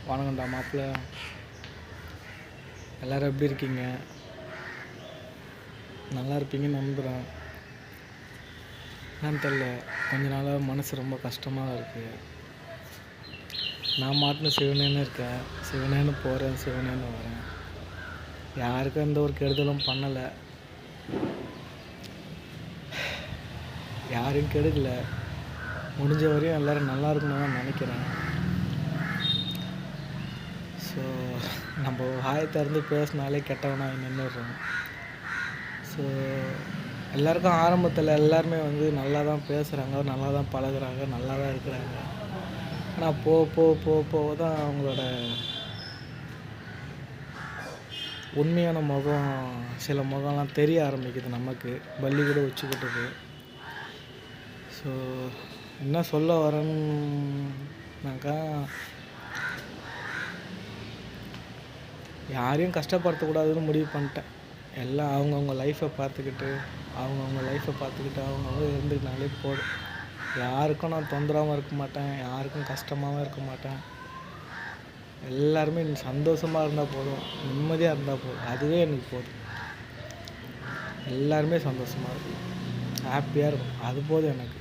வணக்கம்டா மாப்பிள்ள. எல்லோரும் எப்படி இருக்கீங்க? நல்லா இருப்பீங்கன்னு நம்புகிறேன். என்னன்னு தெரில, கொஞ்ச நாளாக மனசு ரொம்ப கஷ்டமாக இருக்குது. நான் மாட்டுன்னு சிவனேன்னு இருக்கேன், சிவனேன்னு போகிறேன், சிவனேன்னு வரேன். யாருக்கும் எந்த ஒரு கெடுதலும் பண்ணலை, யாரையும் கெடுக்கலை. முடிஞ்ச வரையும் எல்லோரும் நல்லா இருக்கணும்னு தான் நினைக்கிறேன். ஸோ நம்ம வாயை திறந்து பேசினாலே கெட்டவனாக நின்றுடுறோம். ஸோ எல்லாருக்கும் ஆரம்பத்தில் எல்லாருமே நல்லா தான் பேசுகிறாங்க, நல்லா தான் பழகுறாங்க, நல்லா தான் இருக்கிறாங்க. ஆனால் போக தான் அவங்களோட உண்மையான முகம், சில முகம்லாம் தெரிய ஆரம்பிக்குது. நமக்கு பல்லி கூட வச்சுக்கிட்டது. ஸோ என்ன சொல்ல வரேன்னாக்கா, யாரையும் கஷ்டப்படுத்தக்கூடாதுன்னு முடிவு பண்ணிட்டேன். எல்லாம் அவங்கவுங்க லைஃப்பை பார்த்துக்கிட்டு அவங்கவுங்க இருந்துக்கினாலே போதும். யாருக்கும் நான் தொந்தரவாகவும் இருக்க மாட்டேன், யாருக்கும் கஷ்டமாகவும் இருக்க மாட்டேன். எல்லாருமே சந்தோஷமாக இருந்தால் போதும், நிம்மதியாக இருந்தால் போதும், அதுவே எனக்கு போதும். எல்லாருமே சந்தோஷமாக இருக்கும், ஹாப்பியாக இருக்கும், அது போதும் எனக்கு.